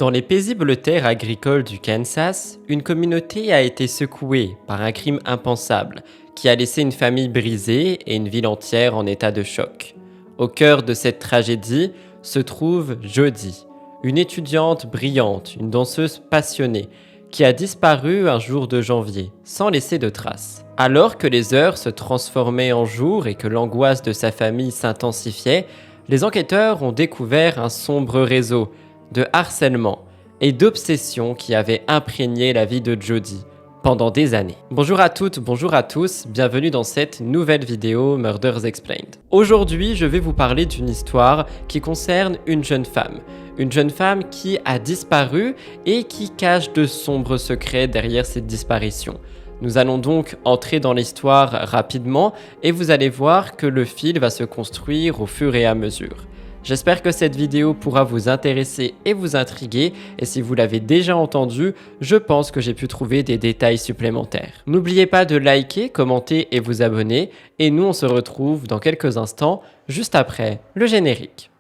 Dans les paisibles terres agricoles du Kansas, une communauté a été secouée par un crime impensable qui a laissé une famille brisée et une ville entière en état de choc. Au cœur de cette tragédie se trouve Jody, une étudiante brillante, une danseuse passionnée, qui a disparu un jour de janvier, sans laisser de traces. Alors que les heures se transformaient en jours et que l'angoisse de sa famille s'intensifiait, les enquêteurs ont découvert un sombre réseau de harcèlement et d'obsession qui avait imprégné la vie de Jody pendant des années. Bonjour à toutes, bonjour à tous, bienvenue dans cette nouvelle vidéo Murders Explained. Aujourd'hui, je vais vous parler d'une histoire qui concerne une jeune femme qui a disparu et qui cache de sombres secrets derrière cette disparition. Nous allons donc entrer dans l'histoire rapidement et vous allez voir que le fil va se construire au fur et à mesure. J'espère que cette vidéo pourra vous intéresser et vous intriguer, et si vous l'avez déjà entendu, je pense que j'ai pu trouver des détails supplémentaires. N'oubliez pas de liker, commenter et vous abonner, et nous on se retrouve dans quelques instants, juste après le générique.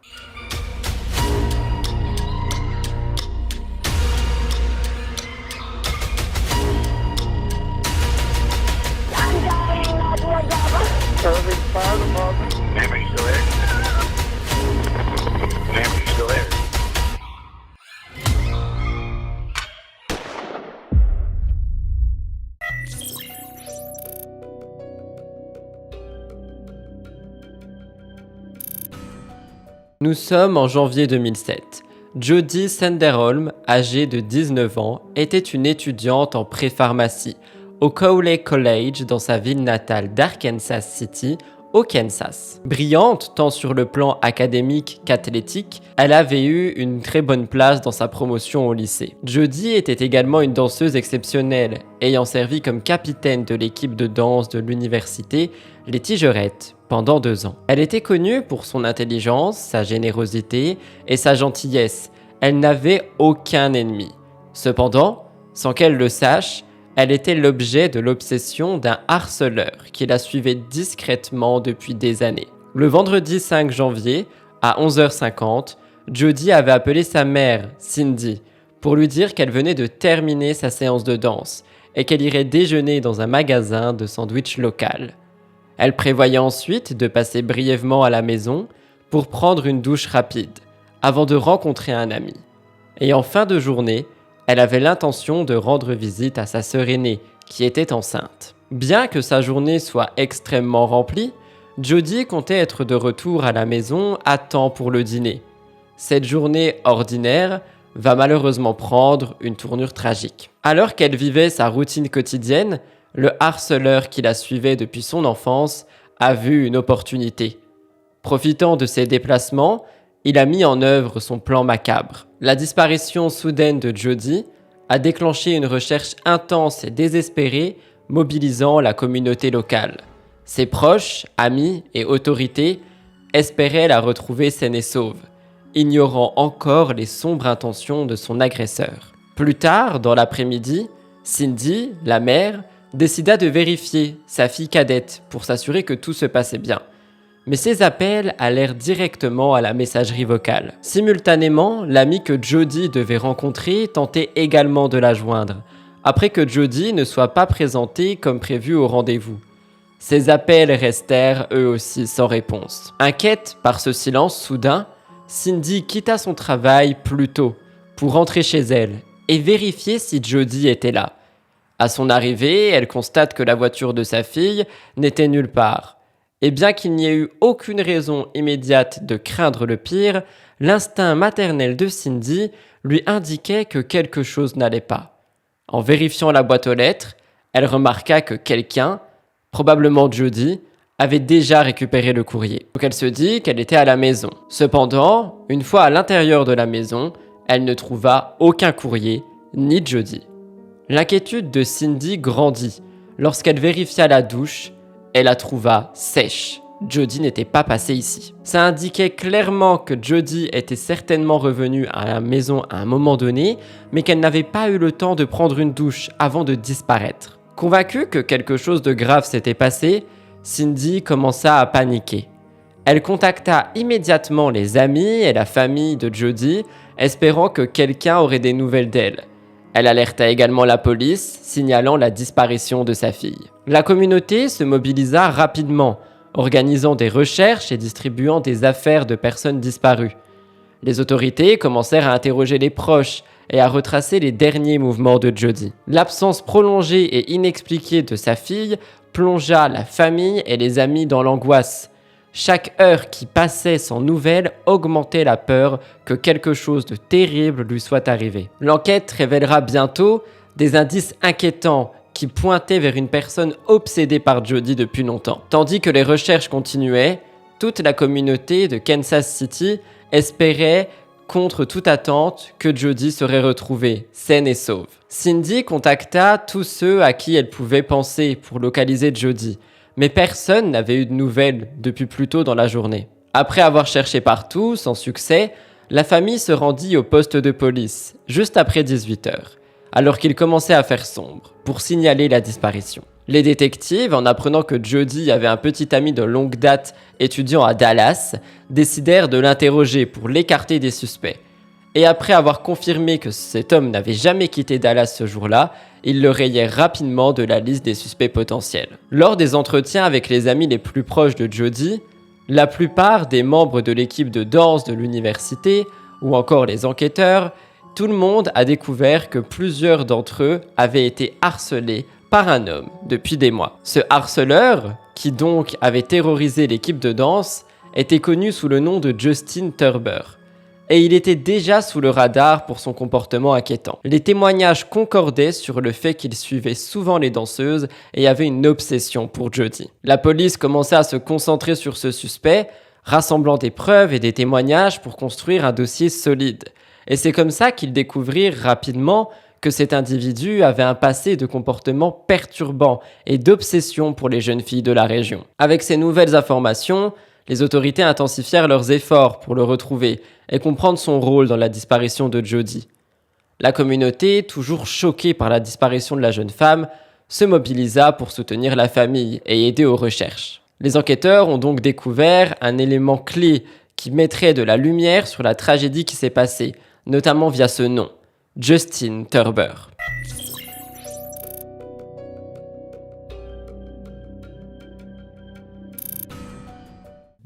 Nous sommes en janvier 2007. Jody Senderholm, âgée de 19 ans, était une étudiante en pré-pharmacie au Cowley College dans sa ville natale d'Arkansas City, au Kansas. Brillante tant sur le plan académique qu'athlétique, elle avait eu une très bonne place dans sa promotion au lycée. Jody était également une danseuse exceptionnelle, ayant servi comme capitaine de l'équipe de danse de l'université, les Tigerettes, pendant 2 ans. Elle était connue pour son intelligence, sa générosité et sa gentillesse. Elle n'avait aucun ennemi. Cependant, sans qu'elle le sache, elle était l'objet de l'obsession d'un harceleur qui la suivait discrètement depuis des années. Le vendredi 5 janvier, à 11h50, Jody avait appelé sa mère, Cindy, pour lui dire qu'elle venait de terminer sa séance de danse et qu'elle irait déjeuner dans un magasin de sandwich local. Elle prévoyait ensuite de passer brièvement à la maison pour prendre une douche rapide, avant de rencontrer un ami. Et en fin de journée, elle avait l'intention de rendre visite à sa sœur aînée, qui était enceinte. Bien que sa journée soit extrêmement remplie, Jody comptait être de retour à la maison à temps pour le dîner. Cette journée ordinaire va malheureusement prendre une tournure tragique. Alors qu'elle vivait sa routine quotidienne, le harceleur qui la suivait depuis son enfance a vu une opportunité. Profitant de ses déplacements, il a mis en œuvre son plan macabre. La disparition soudaine de Jody a déclenché une recherche intense et désespérée, mobilisant la communauté locale. Ses proches, amis et autorités espéraient la retrouver saine et sauve, ignorant encore les sombres intentions de son agresseur. Plus tard, dans l'après-midi, Cindy, la mère, décida de vérifier sa fille cadette pour s'assurer que tout se passait bien. Mais ses appels allèrent directement à la messagerie vocale. Simultanément, l'ami que Jody devait rencontrer tentait également de la joindre, après que Jody ne soit pas présentée comme prévu au rendez-vous. Ses appels restèrent eux aussi sans réponse. Inquiète par ce silence soudain, Cindy quitta son travail plus tôt pour rentrer chez elle et vérifier si Jody était là. À son arrivée, elle constate que la voiture de sa fille n'était nulle part. Et bien qu'il n'y ait eu aucune raison immédiate de craindre le pire, l'instinct maternel de Cindy lui indiquait que quelque chose n'allait pas. En vérifiant la boîte aux lettres, elle remarqua que quelqu'un, probablement Jody, avait déjà récupéré le courrier. Donc elle se dit qu'elle était à la maison. Cependant, une fois à l'intérieur de la maison, elle ne trouva aucun courrier, ni Jody. L'inquiétude de Cindy grandit. Lorsqu'elle vérifia la douche, elle la trouva sèche. Jody n'était pas passée ici. Ça indiquait clairement que Jody était certainement revenue à la maison à un moment donné, mais qu'elle n'avait pas eu le temps de prendre une douche avant de disparaître. Convaincue que quelque chose de grave s'était passé, Cindy commença à paniquer. Elle contacta immédiatement les amis et la famille de Jodi, espérant que quelqu'un aurait des nouvelles d'elle. Elle alerta également la police, signalant la disparition de sa fille. La communauté se mobilisa rapidement, organisant des recherches et distribuant des affaires de personnes disparues. Les autorités commencèrent à interroger les proches et à retracer les derniers mouvements de Jodi. L'absence prolongée et inexpliquée de sa fille plongea la famille et les amis dans l'angoisse. Chaque heure qui passait sans nouvelles augmentait la peur que quelque chose de terrible lui soit arrivé. L'enquête révélera bientôt des indices inquiétants qui pointaient vers une personne obsédée par Jodi depuis longtemps. Tandis que les recherches continuaient, toute la communauté de Kansas City espérait, contre toute attente, que Jodi serait retrouvée, saine et sauve. Cindy contacta tous ceux à qui elle pouvait penser pour localiser Jodi, mais personne n'avait eu de nouvelles depuis plus tôt dans la journée. Après avoir cherché partout, sans succès, la famille se rendit au poste de police, juste après 18h, alors qu'il commençait à faire sombre, pour signaler la disparition. Les détectives, en apprenant que Jodi avait un petit ami de longue date étudiant à Dallas, décidèrent de l'interroger pour l'écarter des suspects. Et après avoir confirmé que cet homme n'avait jamais quitté Dallas ce jour-là, ils le rayèrent rapidement de la liste des suspects potentiels. Lors des entretiens avec les amis les plus proches de Jodi, la plupart des membres de l'équipe de danse de l'université, ou encore les enquêteurs, tout le monde a découvert que plusieurs d'entre eux avaient été harcelés par un homme depuis des mois. Ce harceleur, qui donc avait terrorisé l'équipe de danse, était connu sous le nom de Justin Turber. Et il était déjà sous le radar pour son comportement inquiétant. Les témoignages concordaient sur le fait qu'il suivait souvent les danseuses et avait une obsession pour Jodi. La police commença à se concentrer sur ce suspect, rassemblant des preuves et des témoignages pour construire un dossier solide. Et c'est comme ça qu'ils découvrirent rapidement que cet individu avait un passé de comportement perturbant et d'obsession pour les jeunes filles de la région. Avec ces nouvelles informations, les autorités intensifièrent leurs efforts pour le retrouver et comprendre son rôle dans la disparition de Jodi. La communauté, toujours choquée par la disparition de la jeune femme, se mobilisa pour soutenir la famille et aider aux recherches. Les enquêteurs ont donc découvert un élément clé qui mettrait de la lumière sur la tragédie qui s'est passée, notamment via ce nom, Justin Turber.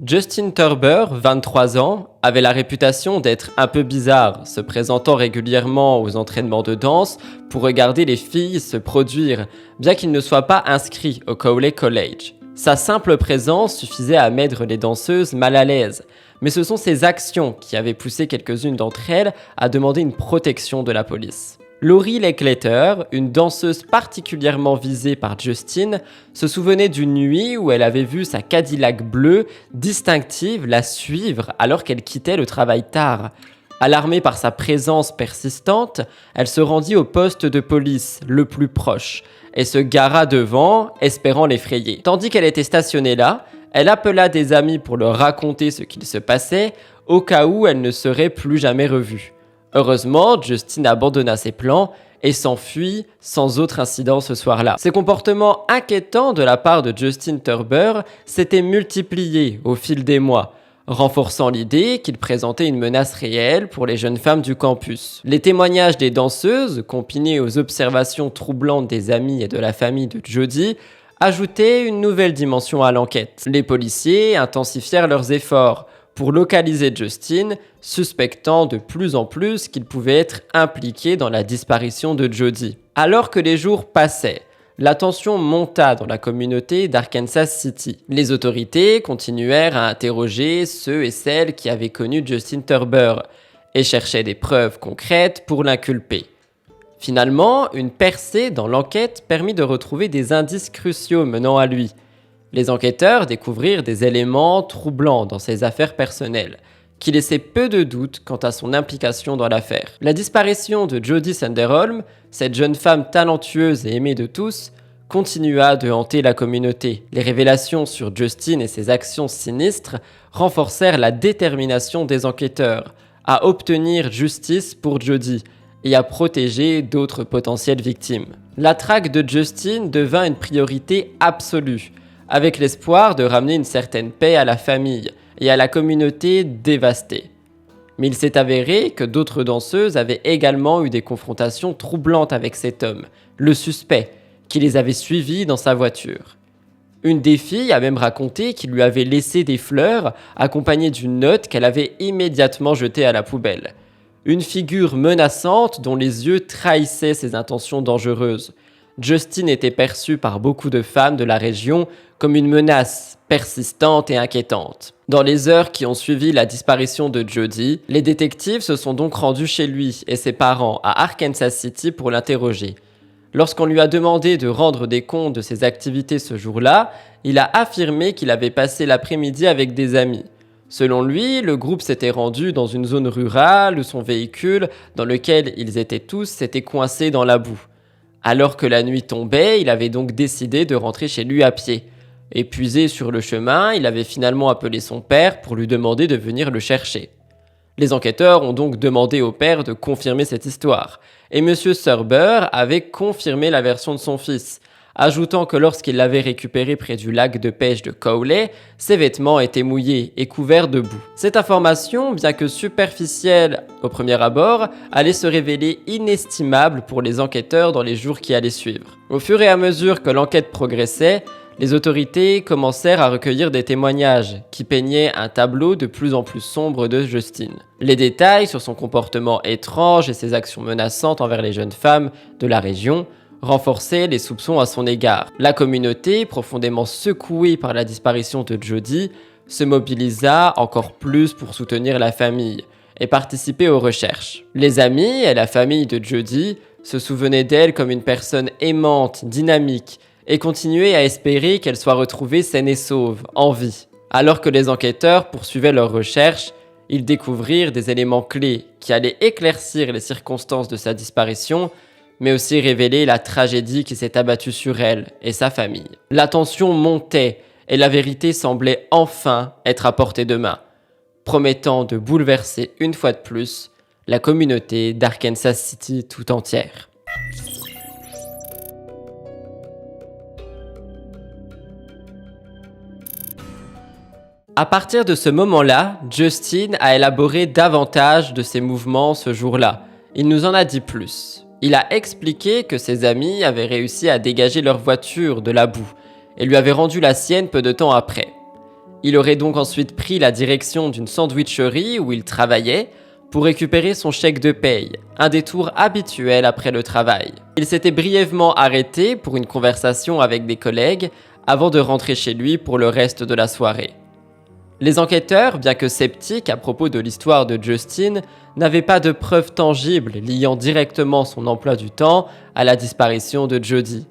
Justin Turber, 23 ans, avait la réputation d'être un peu bizarre, se présentant régulièrement aux entraînements de danse pour regarder les filles se produire, bien qu'il ne soit pas inscrit au Cowley College. Sa simple présence suffisait à mettre les danseuses mal à l'aise, mais ce sont ses actions qui avaient poussé quelques-unes d'entre elles à demander une protection de la police. Laurie Leckletter, une danseuse particulièrement visée par Justin, se souvenait d'une nuit où elle avait vu sa Cadillac bleue distinctive la suivre alors qu'elle quittait le travail tard. Alarmée par sa présence persistante, elle se rendit au poste de police le plus proche et se gara devant, espérant l'effrayer. Tandis qu'elle était stationnée là, elle appela des amis pour leur raconter ce qu'il se passait, au cas où elle ne serait plus jamais revue. Heureusement, Justin abandonna ses plans et s'enfuit sans autre incident ce soir-là. Ces comportements inquiétants de la part de Justin Turber s'étaient multipliés au fil des mois, renforçant l'idée qu'il présentait une menace réelle pour les jeunes femmes du campus. Les témoignages des danseuses, combinés aux observations troublantes des amis et de la famille de Jodi, ajoutaient une nouvelle dimension à l'enquête. Les policiers intensifièrent leurs efforts pour localiser Justin, suspectant de plus en plus qu'il pouvait être impliqué dans la disparition de Jodi. Alors que les jours passaient, la tension monta dans la communauté d'Arkansas City. Les autorités continuèrent à interroger ceux et celles qui avaient connu Justin Turber et cherchaient des preuves concrètes pour l'inculper. Finalement, une percée dans l'enquête permit de retrouver des indices cruciaux menant à lui. Les enquêteurs découvrirent des éléments troublants dans ses affaires personnelles, qui laissaient peu de doute quant à son implication dans l'affaire. La disparition de Jodi Sanderholm, cette jeune femme talentueuse et aimée de tous, continua de hanter la communauté. Les révélations sur Justin et ses actions sinistres renforcèrent la détermination des enquêteurs à obtenir justice pour Jodi et à protéger d'autres potentielles victimes. La traque de Justin devint une priorité absolue, avec l'espoir de ramener une certaine paix à la famille et à la communauté dévastée. Mais il s'est avéré que d'autres danseuses avaient également eu des confrontations troublantes avec cet homme, le suspect, qui les avait suivies dans sa voiture. Une des filles a même raconté qu'il lui avait laissé des fleurs accompagnées d'une note qu'elle avait immédiatement jetée à la poubelle. Une figure menaçante dont les yeux trahissaient ses intentions dangereuses. Justin était perçu par beaucoup de femmes de la région comme une menace persistante et inquiétante. Dans les heures qui ont suivi la disparition de Jody, les détectives se sont donc rendus chez lui et ses parents à Arkansas City pour l'interroger. Lorsqu'on lui a demandé de rendre des comptes de ses activités ce jour-là, il a affirmé qu'il avait passé l'après-midi avec des amis. Selon lui, le groupe s'était rendu dans une zone rurale où son véhicule, dans lequel ils étaient tous, s'était coincé dans la boue. Alors que la nuit tombait, il avait donc décidé de rentrer chez lui à pied. Épuisé sur le chemin, il avait finalement appelé son père pour lui demander de venir le chercher. Les enquêteurs ont donc demandé au père de confirmer cette histoire, et M. Surber avait confirmé la version de son fils, ajoutant que lorsqu'il l'avait récupéré près du lac de pêche de Cowley, ses vêtements étaient mouillés et couverts de boue. Cette information, bien que superficielle au premier abord, allait se révéler inestimable pour les enquêteurs dans les jours qui allaient suivre. Au fur et à mesure que l'enquête progressait, les autorités commencèrent à recueillir des témoignages qui peignaient un tableau de plus en plus sombre de Justin. Les détails sur son comportement étrange et ses actions menaçantes envers les jeunes femmes de la région renforçaient les soupçons à son égard. La communauté, profondément secouée par la disparition de Jody, se mobilisa encore plus pour soutenir la famille et participer aux recherches. Les amis et la famille de Jody se souvenaient d'elle comme une personne aimante, dynamique, et continuaient à espérer qu'elle soit retrouvée saine et sauve, en vie. Alors que les enquêteurs poursuivaient leurs recherches, ils découvrirent des éléments clés qui allaient éclaircir les circonstances de sa disparition, mais aussi révéler la tragédie qui s'est abattue sur elle et sa famille. La tension montait et la vérité semblait enfin être à portée de main, promettant de bouleverser une fois de plus la communauté d'Arkansas City tout entière. À partir de ce moment-là, Justin a élaboré davantage de ses mouvements ce jour-là. Il nous en a dit plus. Il a expliqué que ses amis avaient réussi à dégager leur voiture de la boue et lui avaient rendu la sienne peu de temps après. Il aurait donc ensuite pris la direction d'une sandwicherie où il travaillait pour récupérer son chèque de paye, un détour habituel après le travail. Il s'était brièvement arrêté pour une conversation avec des collègues avant de rentrer chez lui pour le reste de la soirée. Les enquêteurs, bien que sceptiques à propos de l'histoire de Justin, n'avaient pas de preuves tangibles liant directement son emploi du temps à la disparition de Jody.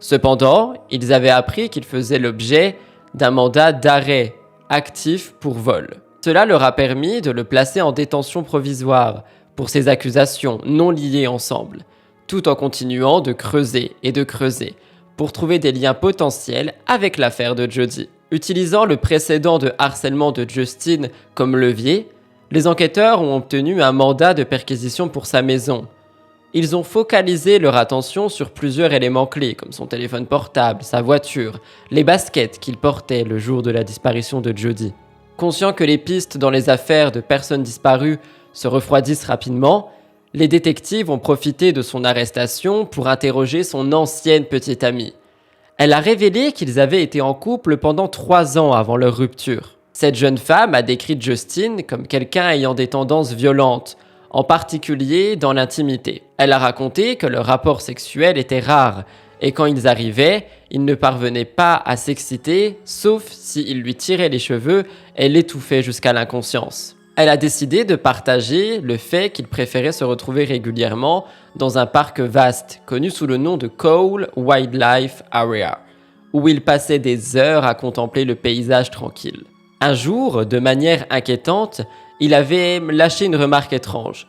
Cependant, ils avaient appris qu'il faisait l'objet d'un mandat d'arrêt actif pour vol. Cela leur a permis de le placer en détention provisoire pour ces accusations non liées ensemble, tout en continuant de creuser pour trouver des liens potentiels avec l'affaire de Jody. Utilisant le précédent de harcèlement de Justin comme levier, les enquêteurs ont obtenu un mandat de perquisition pour sa maison. Ils ont focalisé leur attention sur plusieurs éléments clés comme son téléphone portable, sa voiture, les baskets qu'il portait le jour de la disparition de Jody. Conscients que les pistes dans les affaires de personnes disparues se refroidissent rapidement, les détectives ont profité de son arrestation pour interroger son ancienne petite amie. Elle a révélé qu'ils avaient été en couple pendant 3 ans avant leur rupture. Cette jeune femme a décrit Justin comme quelqu'un ayant des tendances violentes, en particulier dans l'intimité. Elle a raconté que leur rapport sexuel était rare et quand ils arrivaient, ils ne parvenaient pas à s'exciter, sauf s'il lui tirait les cheveux et l'étouffait jusqu'à l'inconscience. Elle a décidé de partager le fait qu'il préférait se retrouver régulièrement dans un parc vaste, connu sous le nom de Cole Wildlife Area, où il passait des heures à contempler le paysage tranquille. Un jour, de manière inquiétante, il avait lâché une remarque étrange.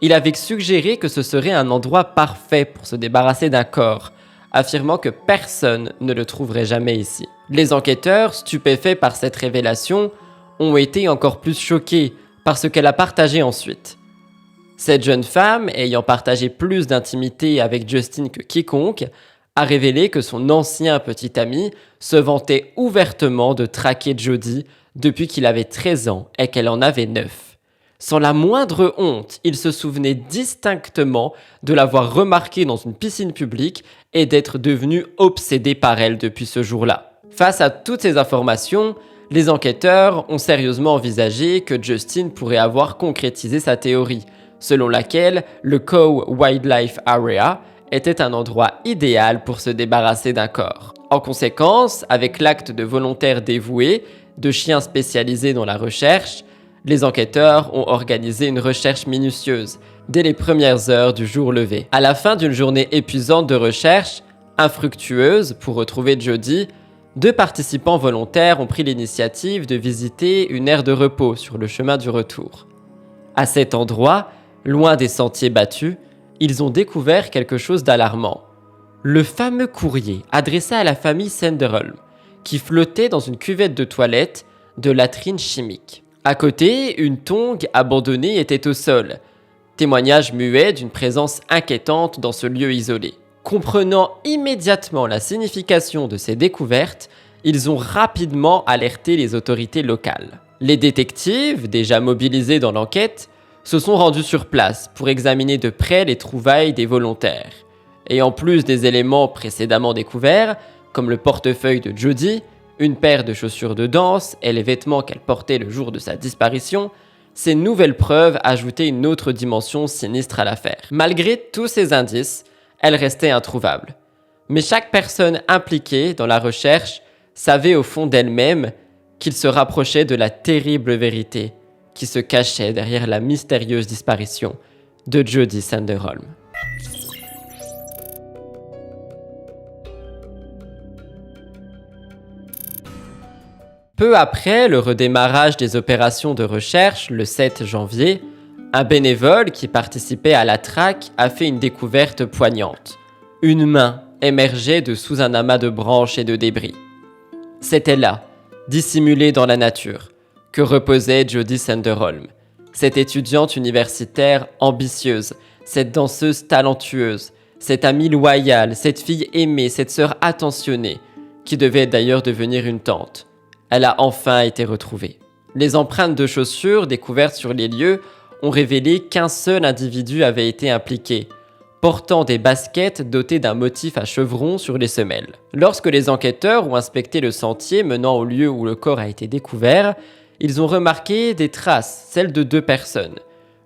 Il avait suggéré que ce serait un endroit parfait pour se débarrasser d'un corps, affirmant que personne ne le trouverait jamais ici. Les enquêteurs, stupéfaits par cette révélation, ont été encore plus choqués par ce qu'elle a partagé ensuite. Cette jeune femme, ayant partagé plus d'intimité avec Justin que quiconque, a révélé que son ancien petit ami se vantait ouvertement de traquer Jody depuis qu'il avait 13 ans et qu'elle en avait 9. Sans la moindre honte, il se souvenait distinctement de l'avoir remarquée dans une piscine publique et d'être devenu obsédé par elle depuis ce jour-là. Face à toutes ces informations, les enquêteurs ont sérieusement envisagé que Justin pourrait avoir concrétisé sa théorie, selon laquelle le Coe Wildlife Area était un endroit idéal pour se débarrasser d'un corps. En conséquence, avec l'acte de volontaire dévoué, de chiens spécialisés dans la recherche, les enquêteurs ont organisé une recherche minutieuse dès les premières heures du jour levé. À la fin d'une journée épuisante de recherche, infructueuse pour retrouver Jody, 2 participants volontaires ont pris l'initiative de visiter une aire de repos sur le chemin du retour. À cet endroit, loin des sentiers battus, ils ont découvert quelque chose d'alarmant. Le fameux courrier adressé à la famille Sanderholm, qui flottait dans une cuvette de toilette de latrine chimique. À côté, une tongue abandonnée était au sol, témoignage muet d'une présence inquiétante dans ce lieu isolé. Comprenant immédiatement la signification de ces découvertes, ils ont rapidement alerté les autorités locales. Les détectives, déjà mobilisés dans l'enquête, se sont rendus sur place pour examiner de près les trouvailles des volontaires. Et en plus des éléments précédemment découverts, comme le portefeuille de Jody, une paire de chaussures de danse et les vêtements qu'elle portait le jour de sa disparition, ces nouvelles preuves ajoutaient une autre dimension sinistre à l'affaire. Malgré tous ces indices, elle restait introuvable. Mais chaque personne impliquée dans la recherche savait au fond d'elle-même qu'il se rapprochait de la terrible vérité qui se cachait derrière la mystérieuse disparition de Jody Sanderholm. Peu après le redémarrage des opérations de recherche, le 7 janvier, un bénévole qui participait à la traque a fait une découverte poignante. Une main émergeait de sous un amas de branches et de débris. C'était là, dissimulée dans la nature, que reposait Jody Sanderholm, cette étudiante universitaire ambitieuse, cette danseuse talentueuse, cette amie loyale, cette fille aimée, cette sœur attentionnée, qui devait d'ailleurs devenir une tante. Elle a enfin été retrouvée. Les empreintes de chaussures découvertes sur les lieux ont révélé qu'un seul individu avait été impliqué, portant des baskets dotées d'un motif à chevrons sur les semelles. Lorsque les enquêteurs ont inspecté le sentier menant au lieu où le corps a été découvert, ils ont remarqué des traces, celles de 2 personnes.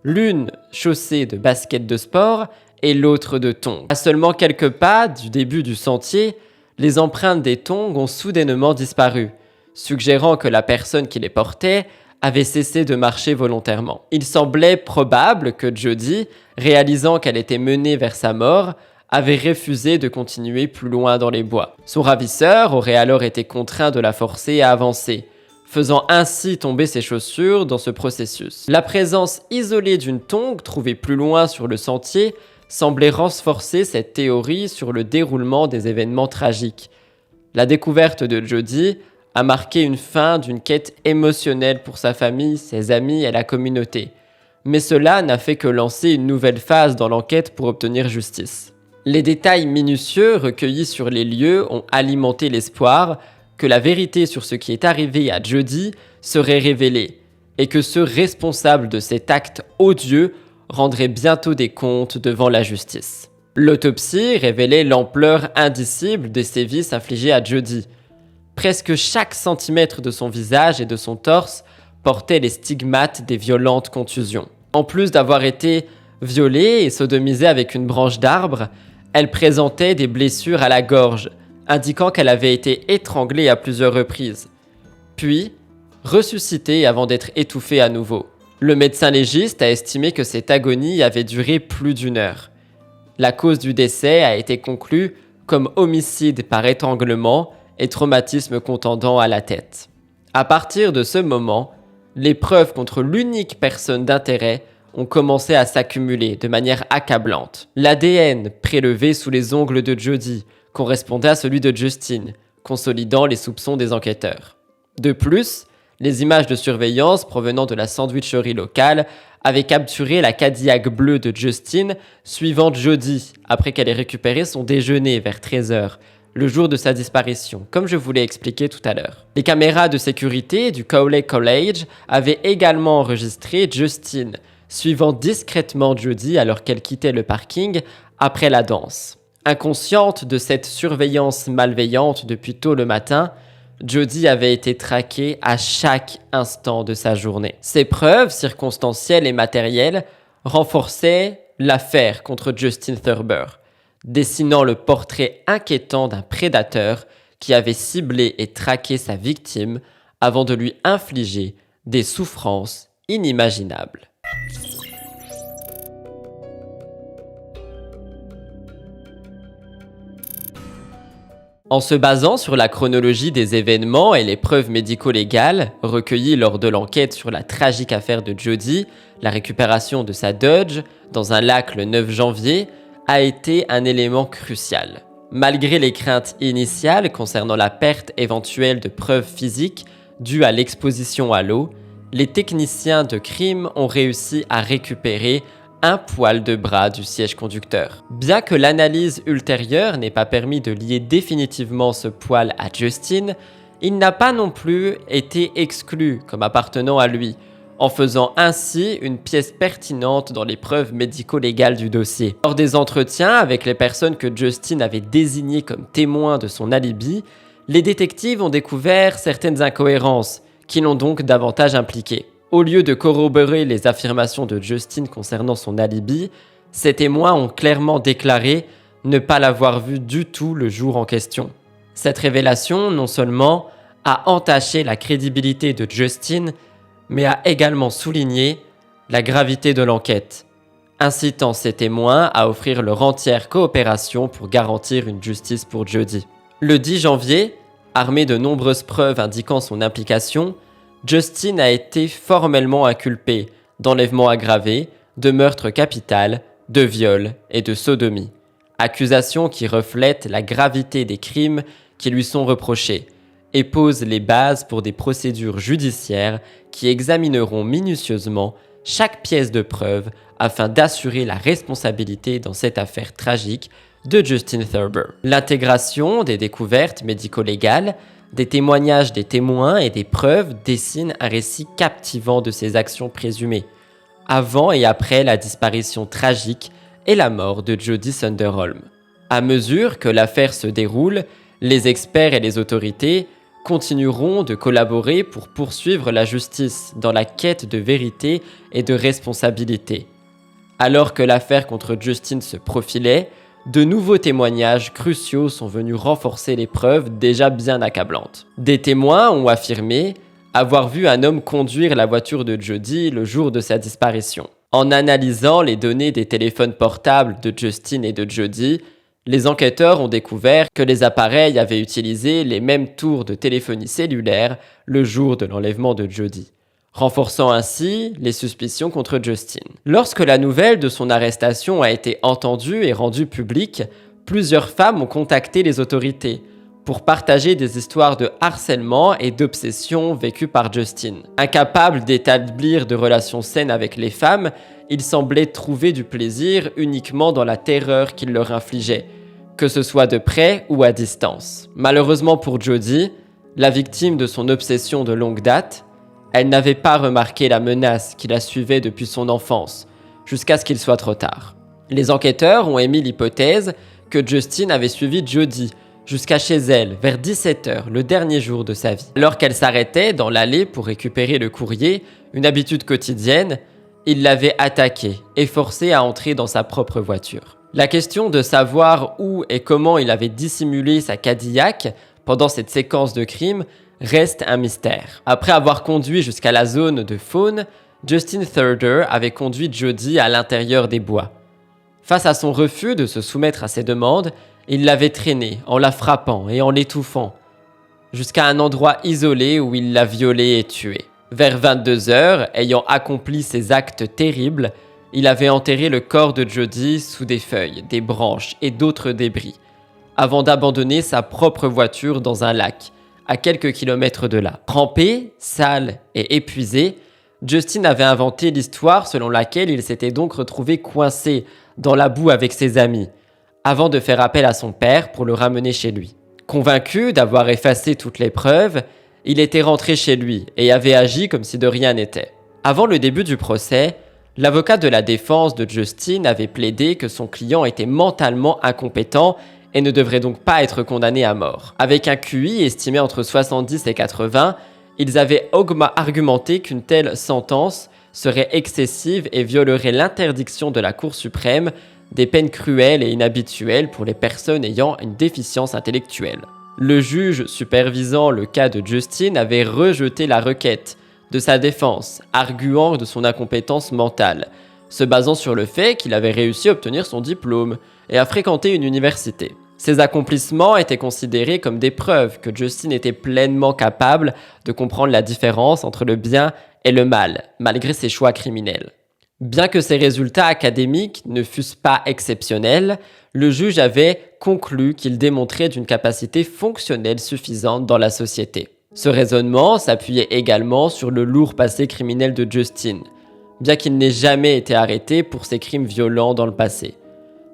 L'une chaussée de baskets de sport et l'autre de tongs. À seulement quelques pas du début du sentier, les empreintes des tongs ont soudainement disparu, suggérant que la personne qui les portait avait cessé de marcher volontairement. Il semblait probable que Jody, réalisant qu'elle était menée vers sa mort, avait refusé de continuer plus loin dans les bois. Son ravisseur aurait alors été contraint de la forcer à avancer, faisant ainsi tomber ses chaussures dans ce processus. La présence isolée d'une tongue trouvée plus loin sur le sentier semblait renforcer cette théorie sur le déroulement des événements tragiques. La découverte de Jody a marqué une fin d'une quête émotionnelle pour sa famille, ses amis et la communauté. Mais cela n'a fait que lancer une nouvelle phase dans l'enquête pour obtenir justice. Les détails minutieux recueillis sur les lieux ont alimenté l'espoir que la vérité sur ce qui est arrivé à Jody serait révélée et que ceux responsables de cet acte odieux rendraient bientôt des comptes devant la justice. L'autopsie révélait l'ampleur indicible des sévices infligés à Jody. Presque chaque centimètre de son visage et de son torse portait les stigmates des violentes contusions. En plus d'avoir été violée et sodomisée avec une branche d'arbre, elle présentait des blessures à la gorge, indiquant qu'elle avait été étranglée à plusieurs reprises, puis ressuscitée avant d'être étouffée à nouveau. Le médecin légiste a estimé que cette agonie avait duré plus d'1 heure. La cause du décès a été conclue comme homicide par étranglement et traumatisme contendant à la tête. À partir de ce moment, les preuves contre l'unique personne d'intérêt ont commencé à s'accumuler de manière accablante. L'ADN prélevé sous les ongles de Jody correspondait à celui de Justin, consolidant les soupçons des enquêteurs. De plus, les images de surveillance provenant de la sandwicherie locale avaient capturé la Cadillac bleue de Justin suivant Jody après qu'elle ait récupéré son déjeuner vers 13h, le jour de sa disparition, comme je vous l'ai expliqué tout à l'heure. Les caméras de sécurité du Cowley College avaient également enregistré Justine, suivant discrètement Jodie alors qu'elle quittait le parking après la danse. Inconsciente de cette surveillance malveillante depuis tôt le matin, Jodie avait été traquée à chaque instant de sa journée. Ces preuves circonstancielles et matérielles renforçaient l'affaire contre Justin Thurber, dessinant le portrait inquiétant d'un prédateur qui avait ciblé et traqué sa victime avant de lui infliger des souffrances inimaginables. En se basant sur la chronologie des événements et les preuves médico-légales recueillies lors de l'enquête sur la tragique affaire de Jodie, la récupération de sa Dodge dans un lac le 9 janvier a été un élément crucial. Malgré les craintes initiales concernant la perte éventuelle de preuves physiques dues à l'exposition à l'eau, les techniciens de crime ont réussi à récupérer un poil de bras du siège conducteur. Bien que l'analyse ultérieure n'ait pas permis de lier définitivement ce poil à Justin, il n'a pas non plus été exclu comme appartenant à lui, en faisant ainsi une pièce pertinente dans les preuves médico-légales du dossier. Lors des entretiens avec les personnes que Justin avait désignées comme témoins de son alibi, les détectives ont découvert certaines incohérences qui l'ont donc davantage impliqué. Au lieu de corroborer les affirmations de Justin concernant son alibi, ces témoins ont clairement déclaré ne pas l'avoir vu du tout le jour en question. Cette révélation, non seulement a entaché la crédibilité de Justin, mais a également souligné la gravité de l'enquête, incitant ces témoins à offrir leur entière coopération pour garantir une justice pour Jodie. Le 10 janvier, armé de nombreuses preuves indiquant son implication, Justin a été formellement inculpé d'enlèvement aggravé, de meurtre capital, de viol et de sodomie. Accusations qui reflètent la gravité des crimes qui lui sont reprochés et posent les bases pour des procédures judiciaires qui examineront minutieusement chaque pièce de preuve afin d'assurer la responsabilité dans cette affaire tragique de Justin Thurber. L'intégration des découvertes médico-légales, des témoignages des témoins et des preuves dessinent un récit captivant de ces actions présumées, avant et après la disparition tragique et la mort de Jodie Sunderholm. À mesure que l'affaire se déroule, les experts et les autorités continueront de collaborer pour poursuivre la justice dans la quête de vérité et de responsabilité. Alors que l'affaire contre Justin se profilait, de nouveaux témoignages cruciaux sont venus renforcer les preuves déjà bien accablantes. Des témoins ont affirmé avoir vu un homme conduire la voiture de Jodie le jour de sa disparition. En analysant les données des téléphones portables de Justin et de Jodie, les enquêteurs ont découvert que les appareils avaient utilisé les mêmes tours de téléphonie cellulaire le jour de l'enlèvement de Jodie, renforçant ainsi les suspicions contre Justin. Lorsque la nouvelle de son arrestation a été entendue et rendue publique, plusieurs femmes ont contacté les autorités pour partager des histoires de harcèlement et d'obsession vécues par Justin. Incapable d'établir de relations saines avec les femmes, il semblait trouver du plaisir uniquement dans la terreur qu'il leur infligeait, que ce soit de près ou à distance. Malheureusement pour Jodie, la victime de son obsession de longue date, elle n'avait pas remarqué la menace qui la suivait depuis son enfance, jusqu'à ce qu'il soit trop tard. Les enquêteurs ont émis l'hypothèse que Justin avait suivi Jodie jusqu'à chez elle vers 17h le dernier jour de sa vie. Alors qu'elle s'arrêtait dans l'allée pour récupérer le courrier, une habitude quotidienne, il l'avait attaquée et forcée à entrer dans sa propre voiture. La question de savoir où et comment il avait dissimulé sa Cadillac pendant cette séquence de crime reste un mystère. Après avoir conduit jusqu'à la zone de faune, Justin Thurber avait conduit Jodie à l'intérieur des bois. Face à son refus de se soumettre à ses demandes, il l'avait traînée en la frappant et en l'étouffant, jusqu'à un endroit isolé où il l'a violée et tuée. Vers 22h, ayant accompli ces actes terribles, il avait enterré le corps de Jodie sous des feuilles, des branches et d'autres débris, avant d'abandonner sa propre voiture dans un lac, à quelques kilomètres de là. Trempé, sale et épuisé, Justin avait inventé l'histoire selon laquelle il s'était donc retrouvé coincé dans la boue avec ses amis, avant de faire appel à son père pour le ramener chez lui. Convaincu d'avoir effacé toutes les preuves, il était rentré chez lui et avait agi comme si de rien n'était. Avant le début du procès, l'avocat de la défense de Justin avait plaidé que son client était mentalement incompétent et ne devrait donc pas être condamné à mort. Avec un QI estimé entre 70 et 80, ils avaient argumenté qu'une telle sentence serait excessive et violerait l'interdiction de la Cour suprême des peines cruelles et inhabituelles pour les personnes ayant une déficience intellectuelle. Le juge supervisant le cas de Justin avait rejeté la requête de sa défense, arguant de son incompétence mentale, se basant sur le fait qu'il avait réussi à obtenir son diplôme et à fréquenter une université. Ces accomplissements étaient considérés comme des preuves que Justin était pleinement capable de comprendre la différence entre le bien et le mal, malgré ses choix criminels. Bien que ses résultats académiques ne fussent pas exceptionnels, le juge avait conclu qu'il démontrait d'une capacité fonctionnelle suffisante dans la société. Ce raisonnement s'appuyait également sur le lourd passé criminel de Justin, bien qu'il n'ait jamais été arrêté pour ses crimes violents dans le passé.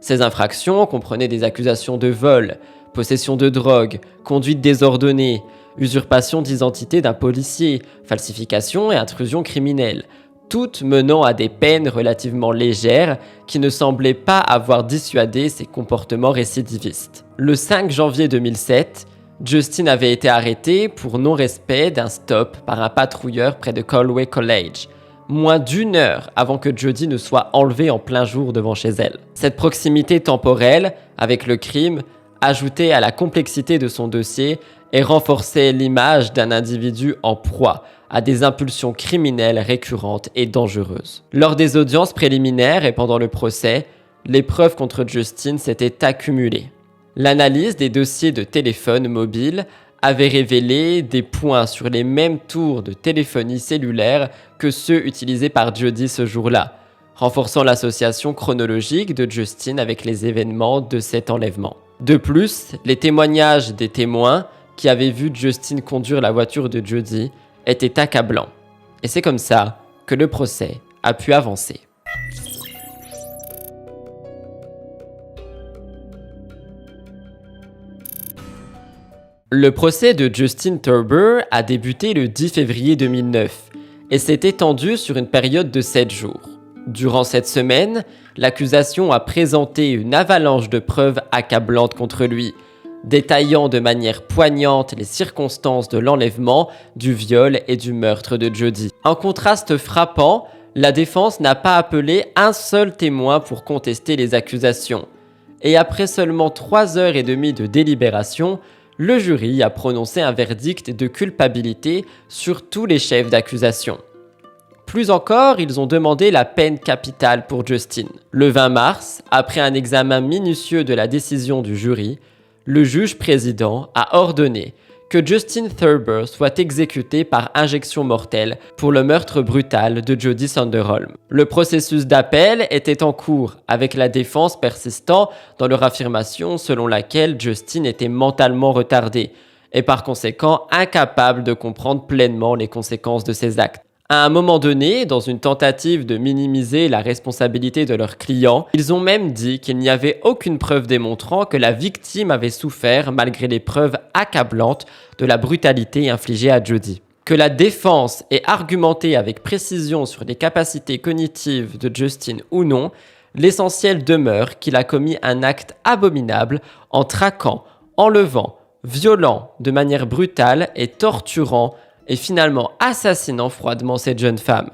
Ces infractions comprenaient des accusations de vol, possession de drogue, conduite désordonnée, usurpation d'identité d'un policier, falsification et intrusion criminelle, toutes menant à des peines relativement légères qui ne semblaient pas avoir dissuadé ses comportements récidivistes. Le 5 janvier 2007, Justin avait été arrêté pour non-respect d'un stop par un patrouilleur près de Galway College, moins d'1 heure avant que Jodie ne soit enlevée en plein jour devant chez elle. Cette proximité temporelle avec le crime, ajoutée à la complexité de son dossier, et renforçait l'image d'un individu en proie à des impulsions criminelles récurrentes et dangereuses. Lors des audiences préliminaires et pendant le procès, les preuves contre Justin s'étaient accumulées. L'analyse des dossiers de téléphone mobile avait révélé des points sur les mêmes tours de téléphonie cellulaire que ceux utilisés par Jodie ce jour-là, renforçant l'association chronologique de Justin avec les événements de cet enlèvement. De plus, les témoignages des témoins qui avaient vu Justin conduire la voiture de Jodie étaient accablants. Et c'est comme ça que le procès a pu avancer. Le procès de Justin Turber a débuté le 10 février 2009 et s'est étendu sur une période de 7 jours. Durant cette semaine, l'accusation a présenté une avalanche de preuves accablantes contre lui, détaillant de manière poignante les circonstances de l'enlèvement, du viol et du meurtre de Jodie. En contraste frappant, la défense n'a pas appelé un seul témoin pour contester les accusations. Et après seulement 3h30 de délibération, le jury a prononcé un verdict de culpabilité sur tous les chefs d'accusation. Plus encore, ils ont demandé la peine capitale pour Justin. Le 20 mars, après un examen minutieux de la décision du jury, le juge président a ordonné que Justin Thurber soit exécuté par injection mortelle pour le meurtre brutal de Jodie Sanderholm. Le processus d'appel était en cours, avec la défense persistant dans leur affirmation selon laquelle Justin était mentalement retardé et par conséquent incapable de comprendre pleinement les conséquences de ses actes. À un moment donné, dans une tentative de minimiser la responsabilité de leur client, ils ont même dit qu'il n'y avait aucune preuve démontrant que la victime avait souffert malgré les preuves accablantes de la brutalité infligée à Jodie. Que la défense ait argumenté avec précision sur les capacités cognitives de Justin ou non, l'essentiel demeure qu'il a commis un acte abominable en traquant, enlevant, violant de manière brutale et torturant et finalement assassinant froidement cette jeune femme.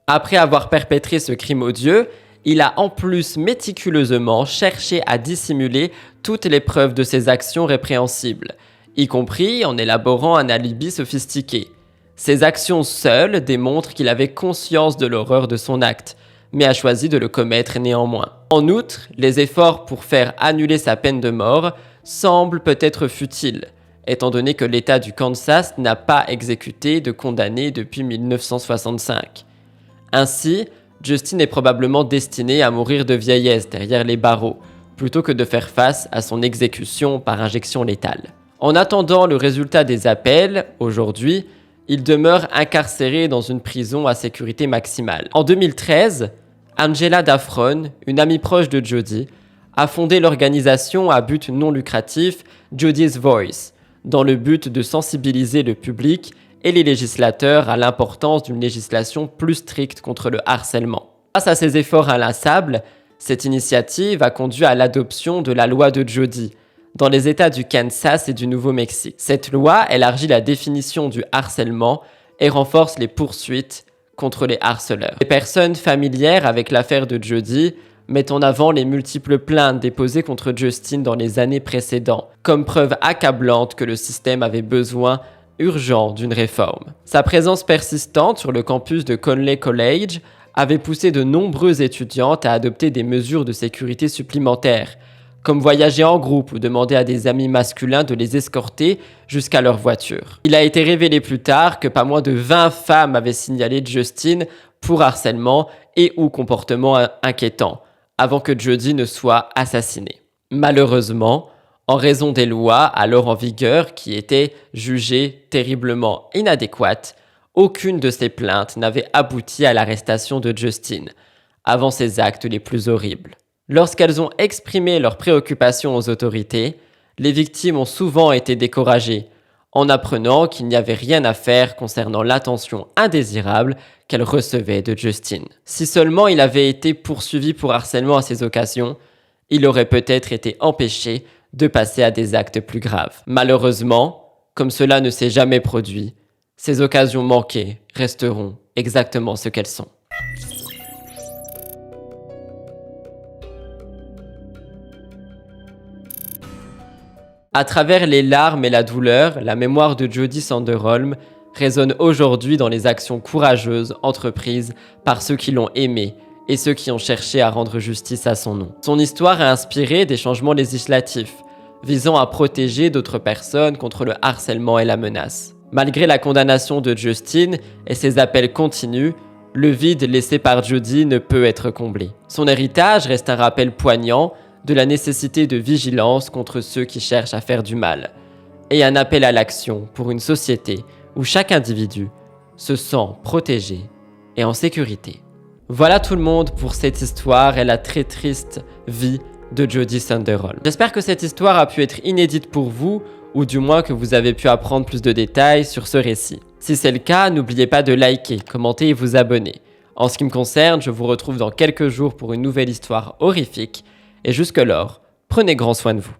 Après avoir perpétré ce crime odieux, il a en plus méticuleusement cherché à dissimuler toutes les preuves de ses actions répréhensibles, y compris en élaborant un alibi sophistiqué. Ses actions seules démontrent qu'il avait conscience de l'horreur de son acte, mais a choisi de le commettre néanmoins. En outre, les efforts pour faire annuler sa peine de mort semblent peut-être futiles, étant donné que l'État du Kansas n'a pas exécuté de condamnés depuis 1965. Ainsi, Justin est probablement destiné à mourir de vieillesse derrière les barreaux, plutôt que de faire face à son exécution par injection létale. En attendant le résultat des appels, aujourd'hui, il demeure incarcéré dans une prison à sécurité maximale. En 2013, Angela Daffron, une amie proche de Jodie, a fondé l'organisation à but non lucratif Jody's Voice, dans le but de sensibiliser le public et les législateurs à l'importance d'une législation plus stricte contre le harcèlement. Grâce à ses efforts inlassables, cette initiative a conduit à l'adoption de la loi de Jody dans les États du Kansas et du Nouveau-Mexique. Cette loi élargit la définition du harcèlement et renforce les poursuites contre les harceleurs. Les personnes familières avec l'affaire de Jody mettent en avant les multiples plaintes déposées contre Justin dans les années précédentes, comme preuve accablante que le système avait besoin urgent d'une réforme. Sa présence persistante sur le campus de Conley College avait poussé de nombreuses étudiantes à adopter des mesures de sécurité supplémentaires, comme voyager en groupe ou demander à des amis masculins de les escorter jusqu'à leur voiture. Il a été révélé plus tard que pas moins de 20 femmes avaient signalé Justin pour harcèlement et ou comportement inquiétant, avant que Jody ne soit assassiné. Malheureusement, en raison des lois alors en vigueur qui étaient jugées terriblement inadéquates, aucune de ces plaintes n'avait abouti à l'arrestation de Justin, avant ses actes les plus horribles. Lorsqu'elles ont exprimé leurs préoccupations aux autorités, les victimes ont souvent été découragées, en apprenant qu'il n'y avait rien à faire concernant l'attention indésirable qu'elles recevaient de Justin. Si seulement il avait été poursuivi pour harcèlement à ces occasions, il aurait peut-être été empêché de passer à des actes plus graves. Malheureusement, comme cela ne s'est jamais produit, ces occasions manquées resteront exactement ce qu'elles sont. À travers les larmes et la douleur, la mémoire de Jody Sanderholm résonne aujourd'hui dans les actions courageuses entreprises par ceux qui l'ont aimé et ceux qui ont cherché à rendre justice à son nom. Son histoire a inspiré des changements législatifs visant à protéger d'autres personnes contre le harcèlement et la menace. Malgré la condamnation de Justin et ses appels continus, le vide laissé par Jody ne peut être comblé. Son héritage reste un rappel poignant de la nécessité de vigilance contre ceux qui cherchent à faire du mal, et un appel à l'action pour une société où chaque individu se sent protégé et en sécurité. Voilà tout le monde pour cette histoire et la très triste vie de Jody Sanderholm. J'espère que cette histoire a pu être inédite pour vous, ou du moins que vous avez pu apprendre plus de détails sur ce récit. Si c'est le cas, n'oubliez pas de liker, commenter et vous abonner. En ce qui me concerne, je vous retrouve dans quelques jours pour une nouvelle histoire horrifique, et jusque-lors, prenez grand soin de vous.